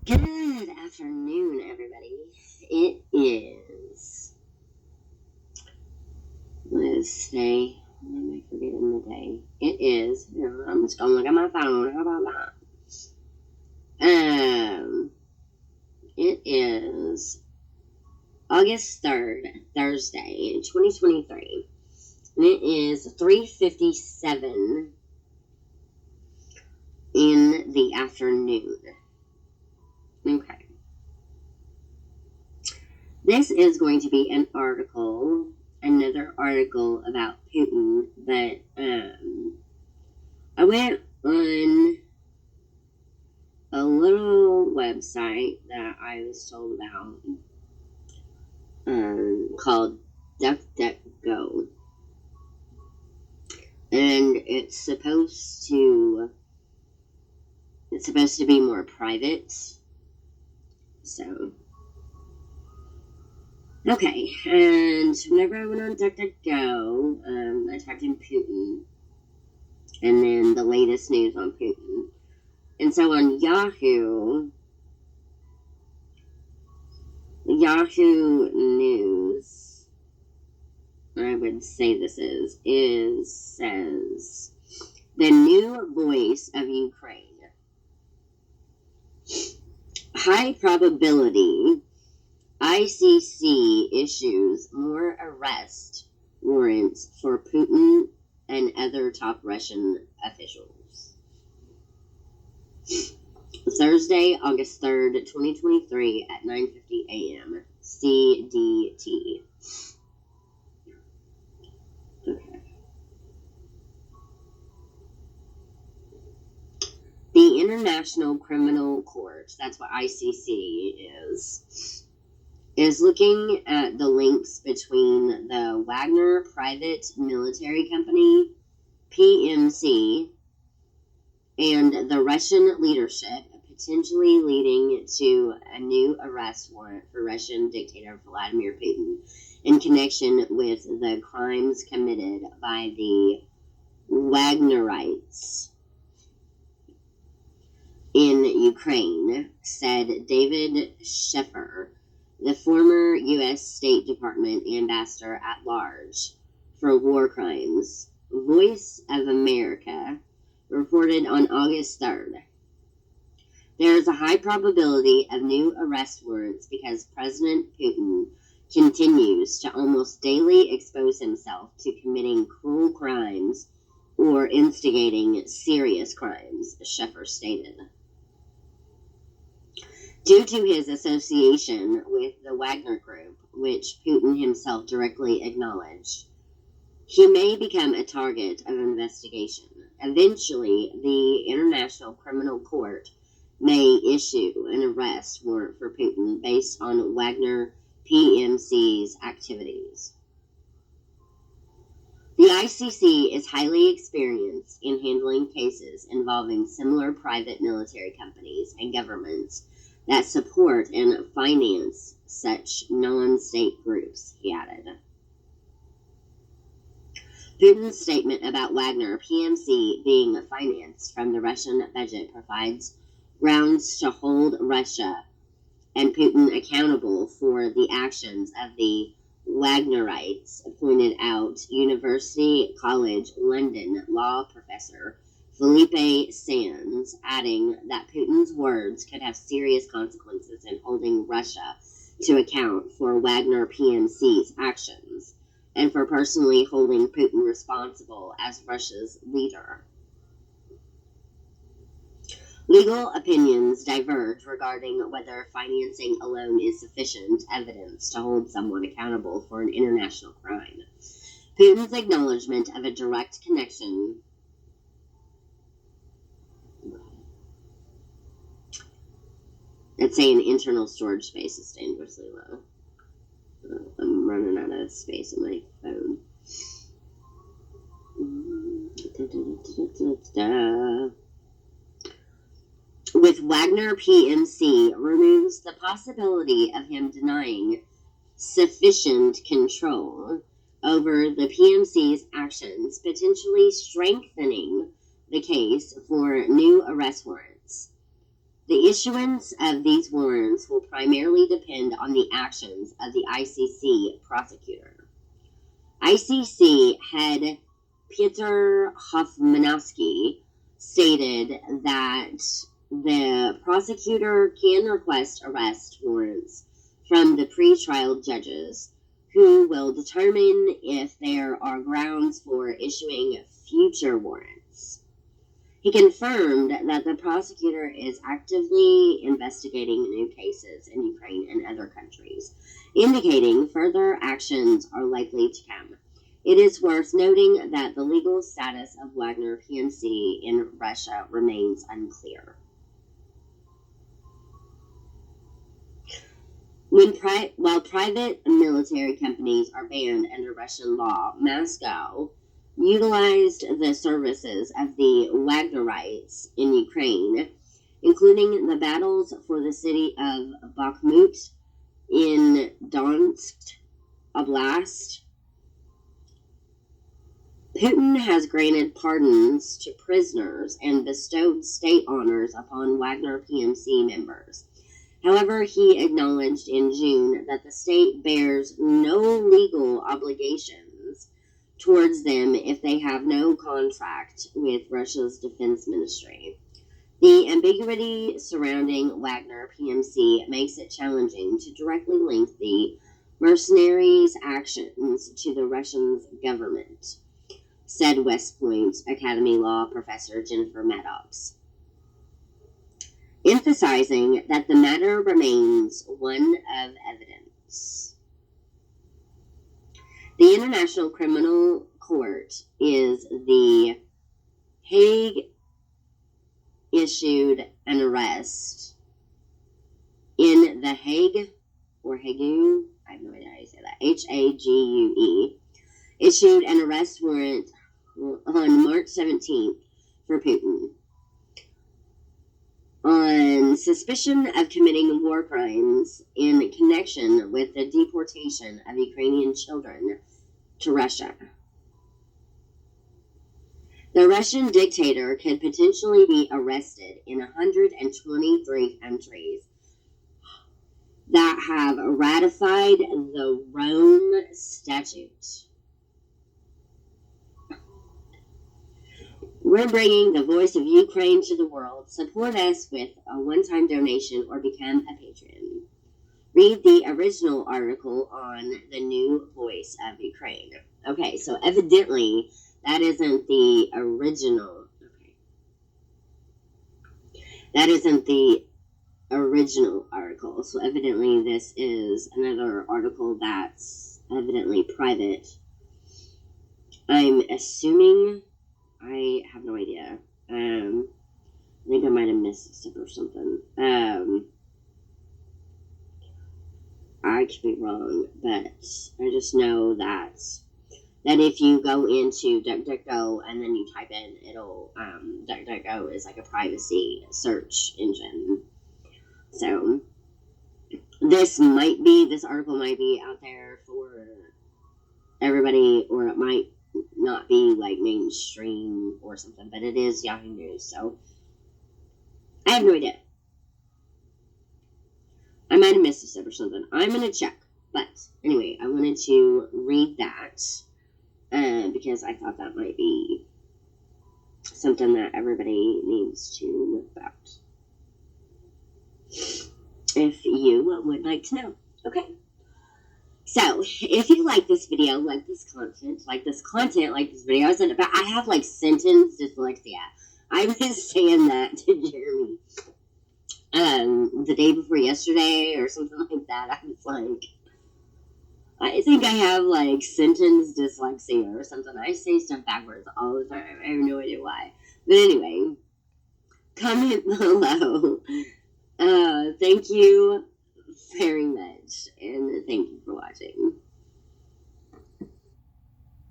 Good afternoon, everybody. It is, what is today? Why am I forgetting the day? It is, I'm just gonna look at my phone. How about that? It is August 3rd, Thursday, 2023. And it is 3:57 in the afternoon. Okay. This is going to be another article about Putin, but I went on a little website that I was told about called DuckDuckGo, and it's supposed to be more private, so. Okay, and whenever I went on DuckDuckGo, I typed in Putin, and then the latest news on Putin. And so on Yahoo News, I would say says, the new voice of Ukraine. High probability ICC issues more arrest warrants for Putin and other top Russian officials. Thursday, August 3rd, 2023 at 9:50 a.m. CDT. Okay. The International Criminal Court, that's what ICC is looking at the links between the Wagner private military company, PMC, and the Russian leadership, potentially leading to a new arrest warrant for Russian dictator Vladimir Putin in connection with the crimes committed by the Wagnerites in Ukraine, said David Sheffer, the former U.S. State Department Ambassador at Large for War Crimes. Voice of America reported on August 3rd. There is a high probability of new arrest warrants because President Putin continues to almost daily expose himself to committing cruel crimes or instigating serious crimes, Sheffer stated. Due to his association with the Wagner Group, which Putin himself directly acknowledged, he may become a target of investigation. Eventually, the International Criminal Court may issue an arrest warrant for Putin based on Wagner PMC's activities. The ICC is highly experienced in handling cases involving similar private military companies and governments that support and finance such non-state groups, he added. Putin's statement about Wagner PMC being financed from the Russian budget provides grounds to hold Russia and Putin accountable for the actions of the Wagnerites, pointed out University College London law professor Philippe Sands, adding that Putin's words could have serious consequences in holding Russia to account for Wagner PMC's actions and for personally holding Putin responsible as Russia's leader. Legal opinions diverge regarding whether financing alone is sufficient evidence to hold someone accountable for an international crime. Putin's acknowledgement of a direct connection It's saying internal storage space is dangerously low. I'm running out of space on my phone. With Wagner PMC removes the possibility of him denying sufficient control over the PMC's actions, potentially strengthening the case for new arrest warrants. The issuance of these warrants will primarily depend on the actions of the ICC prosecutor. ICC head Peter Hoffmanowski stated that the prosecutor can request arrest warrants from the pretrial judges, who will determine if there are grounds for issuing future warrants. He confirmed that the prosecutor is actively investigating new cases in Ukraine and other countries, indicating further actions are likely to come. It is worth noting that the legal status of Wagner PMC in Russia remains unclear. While private military companies are banned under Russian law, Moscow utilized the services of the Wagnerites in Ukraine, including the battles for the city of Bakhmut in Donetsk Oblast. Putin has granted pardons to prisoners and bestowed state honors upon Wagner PMC members. However, he acknowledged in June that the state bears no legal obligations towards them if they have no contract with Russia's defense ministry. The ambiguity surrounding Wagner PMC makes it challenging to directly link the mercenaries' actions to the Russian government, said West Point Academy Law professor Jennifer Maddox, emphasizing that the matter remains one of evidence. The International Criminal Court is the Hague issued an arrest in The Hague, or Hague, I have no idea how you say that, Hague, issued an arrest warrant on March 17th for Putin on suspicion of committing war crimes in connection with the deportation of Ukrainian children to Russia. The Russian dictator could potentially be arrested in 123 countries that have ratified the Rome Statute. We're bringing the voice of Ukraine to the world. Support us with a one-time donation or become a patron. Read the original article on the new voice of Ukraine. Okay, so evidently that isn't the original. Okay. That isn't the original article. So evidently this is another article that's evidently private. I'm assuming, I have no idea. I think I might have missed a step or something. I could be wrong, but I just know that if you go into DuckDuckGo and then you type in, it'll, DuckDuckGo is like a privacy search engine. So, this article might be out there for everybody, or it might not be like mainstream or something, but it is Yahoo News, so I have no idea. I might have missed a step or something. I'm going to check, but anyway, I wanted to read that because I thought that might be something that everybody needs to know about, if you would like to know. Okay. So, if you like this video, like this content, like this videos, but I have like sentence dyslexia. I was saying that to Jeremy the day before yesterday or something like that. I was like, I think I have like sentence dyslexia or something. I say stuff backwards all the time. I have no idea why. But anyway, comment below. Thank you very much, and thank you for watching.